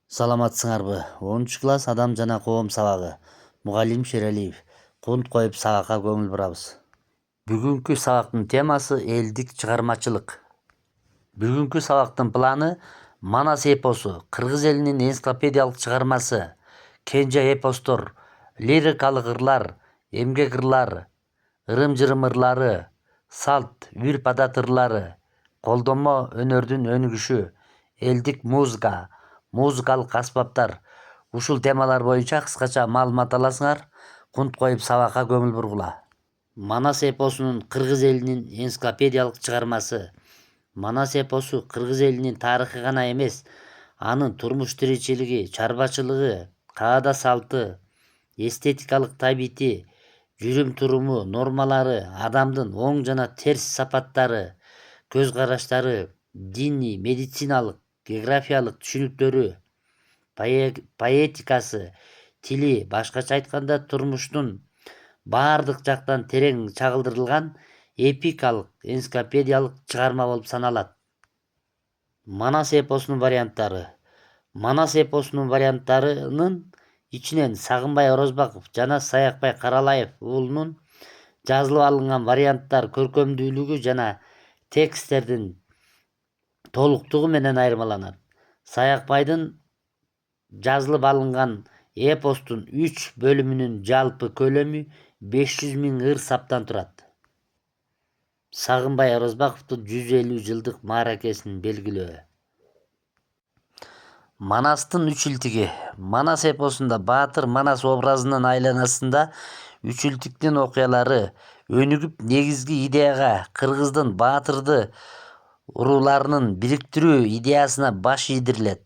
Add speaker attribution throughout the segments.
Speaker 1: Саламатсыңарбы? 10-класс адам жана коом сабагы. Мугалим Шералиев. Кунт коюп сабакка көңүл бурабыз. Бүгүнкү сабактын темасы элдик чыгармачылык. Бүгүнкү сабактын планы Манас эпосу, кыргыз элинин энциклопедиялык чыгармасы, кенже эпостор, лирикалык ырлар, эмгек ырлары, ырым-жырым ырлары, салт, үрп-адат ырлары, колдонмо өнөрдүн өнүгүшү, элдик музыка, музыкалык аспаптар. Ушул темалар боюнча кыскача маалымат аласыңар. Кунт коюп сабакка көңүл бургула. Манас эпосунун кыргыз элинин энциклопедиялык чыгармасы. Манас эпосу кыргыз элинин тарыхы гана эмес, анын турмуш тиричилиги, чарбачылыгы, каада салты, эстетикалык табити, жүрүм-туруму, нормалары, адамдын оң жана терс сапаттары, көз караштары, диний, медициналык, географиялык түшүнүктөрү, поэтикасы, тили, башкача айтканда турмуштун баардык жактан терең чагылдырылган эпикалык энциклопедиялык чыгарма болуп саналат. Манас эпосунун варианттары. Манас эпосунун варианттарынын ичинен Сагынбай Орозбаков жана Саякбай Каралаев уулунун жазылып алынган варианттар көркөмдүүлүгү жана тексттердин толуктугу менен айырмаланат. Саякбайдын жазылып алынган эпостун 3 бөлүмүнүн жалпы көлөмү 500 000 ыр саптан турат. Сагынбай Орозбаковдун 150 жылдык мааракесин белгилөө. Манастын үчүлтиги. Манас эпосунда Баатыр Манас образынын айланасында үчүлтүктүн окуялары өнүгүп негизги идеяга, кыргыздын баатырды урууларынын бириктирүү идеясына баш ийдирилет.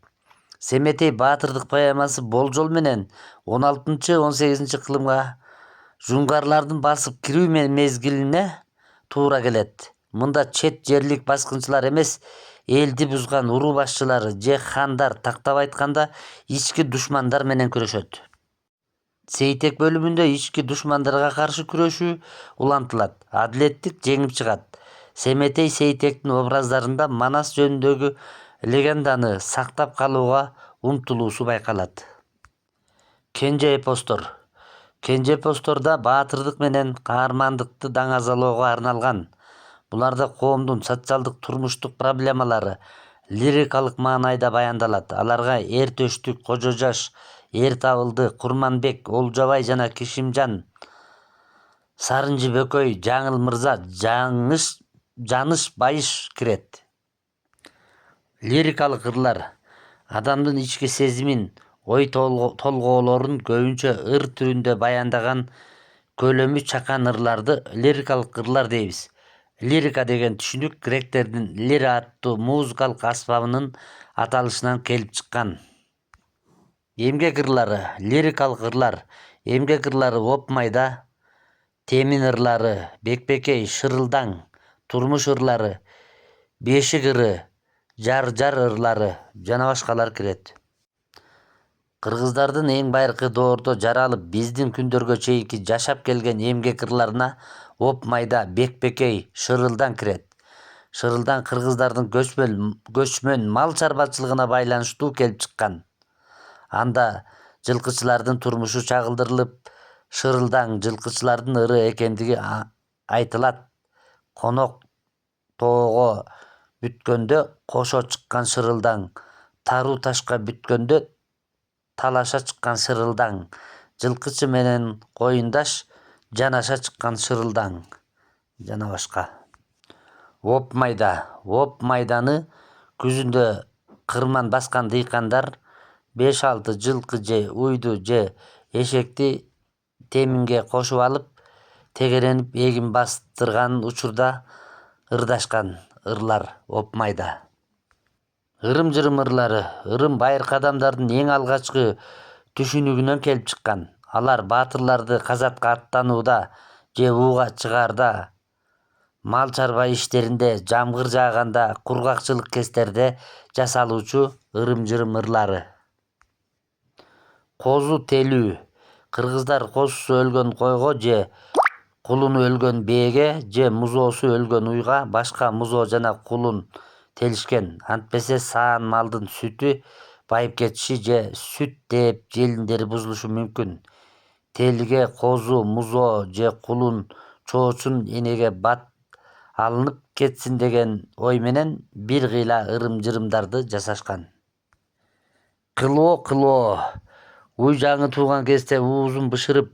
Speaker 1: Семетей баатырдык поэмасы болжол менен 16-18 кылымга жунгарлардын басып кирүү мезгилине туура келет. Мында чет жерлик баскынчылар эмес, элди бузган уруу башчылары же хандар, тактап айтканда ички душмандар менен күрөшөт. Сейтек бөлүмүндө ички душмандарга каршы күрөшүү улантылат. Адилеттик жеңип чыгат. Семетей Сейтектин образдарында Манас жөнүндөгү легенданы сактап калууга умтулуусу байкалат. Кенже эпостор. Кенже эпосторда баатырдык менен каармандыкты даңазалоого арналган. Буларда коомдун социалдык турмуштук проблемалары лирикалык маанайда баяндалат. Аларга эр төштүк, кожо жаш, эр табылды, Курманбек, Олжобай жана Кишимжан, Сарынжы Бөкөй, Жаңыл Мырза, Жаныш Байыш кирет. Лирикалык ырлар адамдын ички сезимин, ой толгоолорун көбүнчө ыр түрүндө баяндаган көлөмү чакан ырларды лирикалык ырлар дейбиз. Лирика деген түшүнүк гректердин лира аттуу музыкалык аспабынын аталышынан келип чыккан. Эмгек ырлары. Лирикалык ырлар. Эмгек ырлары Оп майда, Темин ырлары, Бекбекей, Шырылдаң, турмуш ырлары, Бешик ыры, Жар ырлары жана башкалар кирет. Кыргыздардын эң байыркы доордо жаралып биздин күндөргө чейинки жашап келген эмгек ырларына Оп майда, Бекбекей, Шырылдаң кирет. Шырылдаң кыргыздардын көчмөн мал чарбачылыгына байланыштуу келип чыккан. Анда жылкычылардын турмушу чагылдырылып, Шырылдаң жылкычылардын ыры экендиги айтылат. Конок тоого бүткөндө кошо чыккан Шырылдаң, таруу ташка бүткөндө талаша чыккан Шырылдаң, жылкычы менен коюндаш жанаша чыккан Шырылдаң жана башка. Оп майда. Оп майданы күзүндө кырман баскан дыйкандар 5-6 жылкы же уйду же эшекти теминге кошуп алып, тегеренип эгин бастырган учурда ырдашкан ырлар Оп майда. Ырым-жырым ырлары. Ырым байыркы адамдардын эң алгачкы түшүнүгүнөн келип чыккан. Алар баатырларды казатка аттанууда же ууга чыгаарда, мал чарба иштеринде, жамгыр жааганда, кургакчылык кездерде жасалуучу ырым-жырым ырлары. Козу телүү. Кыргыздар козусу өлгөн койго же кулуну өлгөн бээге же музоосу өлгөн уйга башка музоо жана кулун телишкен. Антпесе саан малдын сүтү байып кетиши же сүт деп желиндери бузулушу мүмкүн. Телге, козу, музоо же кулун чоочун энеге бат алынып кетсин деген ой менен бир кыйла ырым-жырымдарды жасашкан. Кылоо уй жаңы тууган кезде уузун бышырып,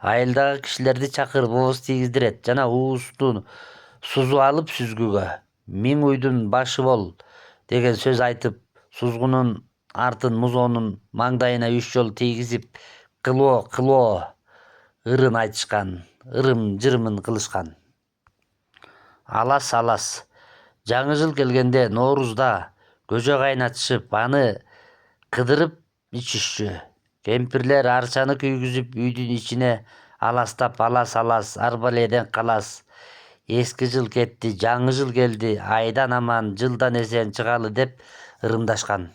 Speaker 1: айылдагы кишилерди чакырып ооз тийгиздирет жана уусту сузуп алып сүзгүгө «Миң уйдун башы бол» деген сөз айтып, сузгунун артын музоонун маңдайына 3 жолу тийгизип, кылоо ырын айтышкан, ырым-жырымын кылышкан. Алас жаңы жыл келгенде Ноорузда көжө кайнатышып, аны кыдырып ичишчү. Кемпирлер арчаны күйгүзүп, үйдүн ичине аластап, алас арбаледен калас. Эски жыл кетти, жаңы жыл келди, айдан аман, жылдан эсен чыгалы деп ырымдашкан.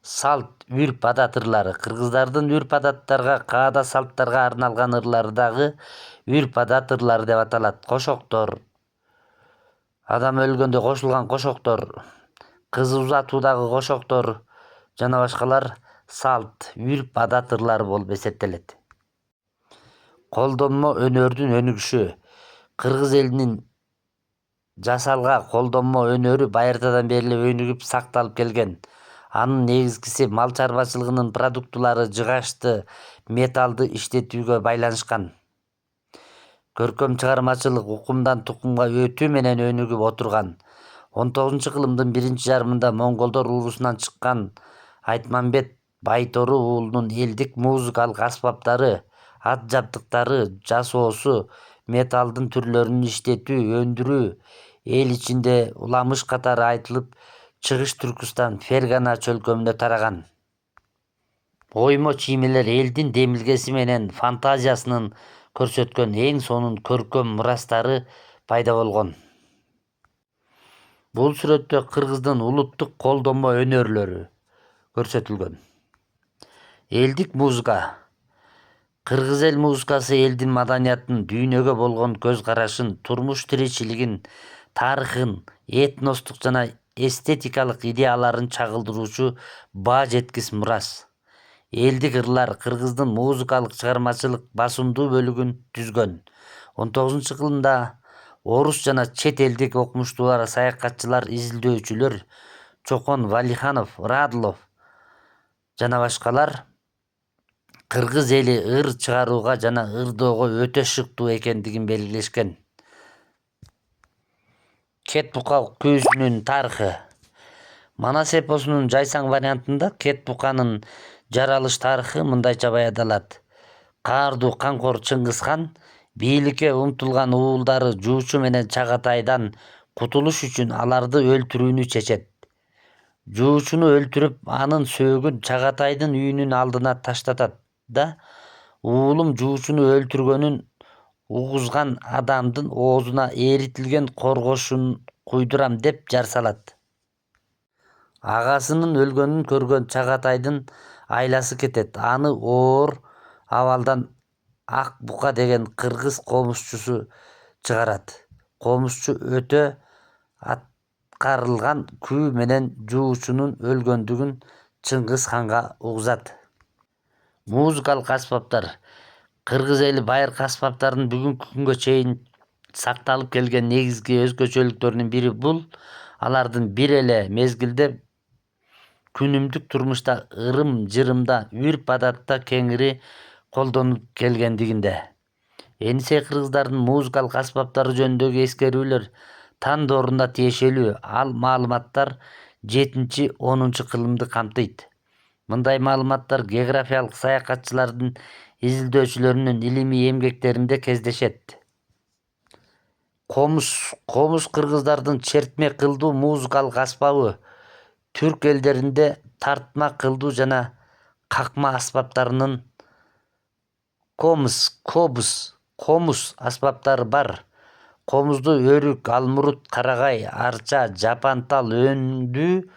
Speaker 1: Салт, үрп адат ырлары. Кыргыздардын үрп адаттарга, каада салттарга арналган ырлары дагы үрп адат ырлары деп аталат. Кошоктор, адам өлгөндө кошулган кошоктор, кыз узатуудагы кошоктор жана башкалар салт, үрп адат ырлары болуп эсептелет. Колдонмо өнөрдүн өнүгүшү. Кыргыз элинин жасалга колдонмо өнөрү байыртадан бери эле өнүгүп сакталып келген. Анын негизгиси мал чарбачылыгынын продуктулары жыгачты металлды иштетүүгө байланышкан. Көркөм чыгармачылык укумдан тукумга өтүү менен өнүгүп отурган. 19-кылымдын биринчи жарымында монголдор уурусунан чыккан Айтмамбет Байтору уулунун элдик музыкалык аспаптары, ат жабдыктары жасоосу, металлдын түрлөрүн иштетүү, өндүрүү эл ичинде уламыш катары айтылып, Чыгыш Түркүстан, Фергана чөлкөмүнө тараган. Оймо чиймелер элдин демилгеси менен фантазиясынын көрсөткөн эң сонун көркөм мурастары пайда болгон. Бул сүрөттө кыргыздын улуттук колдонмо өнөрлөрү көрсөтүлгөн. Элдик музыка. Кыргыз эл музыкасы элдин маданиятын, дүйнөгө болгон көз карашын, турмуш тиричилигин, тарыхын, этностук жана эстетикалык идеяларын чагылдыруучу баа жеткис мурас. Элдик ырлар Кыргыздын музыкалык чыгармачылык басымдуу бөлүгүн түзгөн. 19-кылымда орус жана чет элдик окумуштуулар, саякатчылар, изилдөөчүлөр Чокон Валиханов, Радлов жана башкалар кыргыз эли ыр чыгарууга жана ырдоого өтө шыктуу экендигин белгилешкен. Кет бука күүсүнүн тарыхы. Манас эпосунун жайсаң вариантында Кет буканын жаралыш тарыхы мындайча баяндалат. Каардуу камкор Чыңгыз хан бийликке умтулган уулдары Жуучу менен Чагатайдан кутулуш үчүн аларды өлтүрүүнү чечет. Жуучуну өлтүрүп, анын сөөгүн Чагатайдын үйүнүн алдына таштатат да уулум Жуучуну өлтүргөнүн угузган адамдын оозуна эритилген коргошун куйдурам деп жар салат. Агасынын өлгөнүн көргөн Чагатайдын айласы кетет. Аны оор абалдан Ак бука деген кыргыз комузчусу чыгарат. Комузчу өтө аткарылган күү менен Жуучунун өлгөндүгүн Чыңгыз ханга угузат. Музыкалык аспаптар. Кыргыз эли байыркы аспаптардын бүгүнкү күнгө чейин сакталып келген негизги өзгөчөлүктөрүнүн бири бул алардын бир эле мезгилде күнүмдүк турмушта, ырым-жырымда, үрп адатта кеңири колдонулуп келгендигинде. Энисе кыргыздардын музыкалык аспаптары жөнүндөгү эскерүүлөр тандоорунда тиешелүү. Ал маалыматтар 7-10 кылымды камтыйт. Мындай маалыматтар географиялык саякатчылардын, изилдөөчүлөрүнүн илимий эмгектеринде кездешет. Комуз кыргыздардын чертме кылдуу музыкалык аспабы. Түрк элдеринде тартма кылдуу жана какма аспаптарынын комуз аспаптары бар. Комузду өрүк, алмурут, карагай, арча, жапантал, өндү,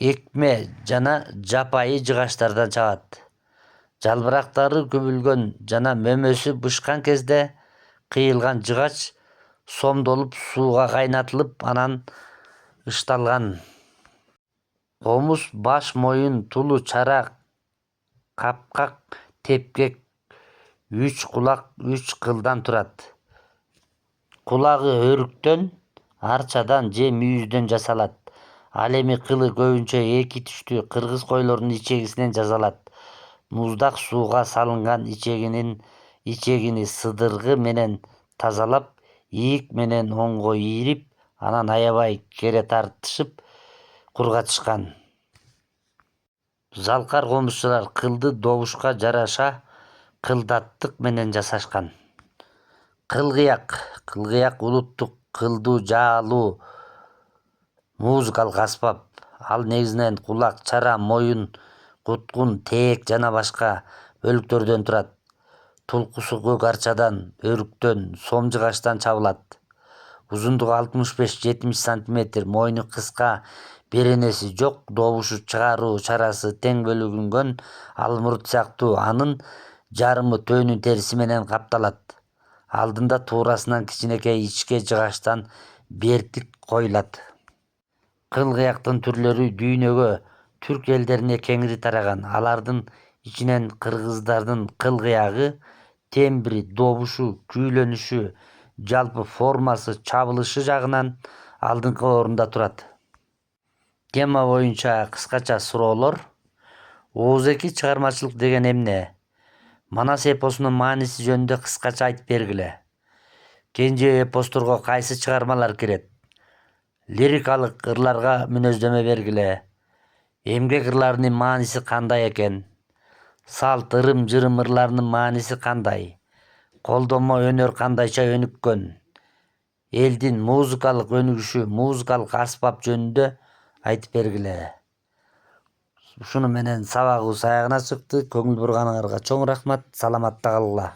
Speaker 1: экме жана жапайы жыгачтардан чыгат. Жалбырактары күбүлгөн жана мөмөсү бышкан кезде кыйылган жыгач сомдолуп сууга кайнатылып, анан ышталган. Комуз баш моюн тулу чара капкак тепкек 3 кулак 3 кылдан турат. Кулагы өрүктөн, арчадан же мүйүздөн жасалат. Ал эми кылы көбүнчө 2 түштүү кыргыз койлорунун ичегисинен жасалат. Муздак сууга салынган ичегини сыдыргы менен тазалап, ийик менен оңго ийирип, анан аябай кере тартышып кургатышкан. Залкар комузчулар кылды добушка жараша кылдаттык менен жасашкан. Кылгыяк улуттук кылдуу жаалуу музыкалык аспап. Ал негизинен кулак, чара, моюн, куткун, тээк жана башка бөлүктөрдөн турат. Тулкусу көк арчадан, өрүктөн, сомжугачтан чабылат. Узундугу 65-70 см, мойну кыска, беренеси жок, добушу чыгаруу чарасы тең бөлүнгөн алмурут сыяктуу. Анын жарымы төөнүн териси менен капталат. Алдында туурасынан кичинекей ичке жыгачтан бертик коюлат. Кылгыяктын түрлөрү дүйнөгө, түрк элдерине кеңири тараган. Алардын ичинен кыргыздардын кылгыягы тембри, добушу, күүлөнүшү, жалпы формасы, чабылышы жагынан алдыңкы орунда турат. Тема боюнча кыскача суроолор. Ооз-эки чыгармачылык деген эмне? Манас эпосунун мааниси жөнүндө кыскача айтып бергиле. Кенже эпосторго кайсы чыгармалар кирет? Лирикалык ырларга мүнөздөмө бергиле. Эмгек ырларынын мааниси кандай экен? Салт, ырым, жырым ырларынын мааниси кандай? Колдонмо өнөр кандайча өнүккөн? Элдин музыкалык өнүгүшү, музыкалык аспап жөнүндө айтып бергиле. Ушуну менен сабагыбыз аягына чыкты. Көңүл бурганыңарга чоң рахмат. Саламатта калгыла.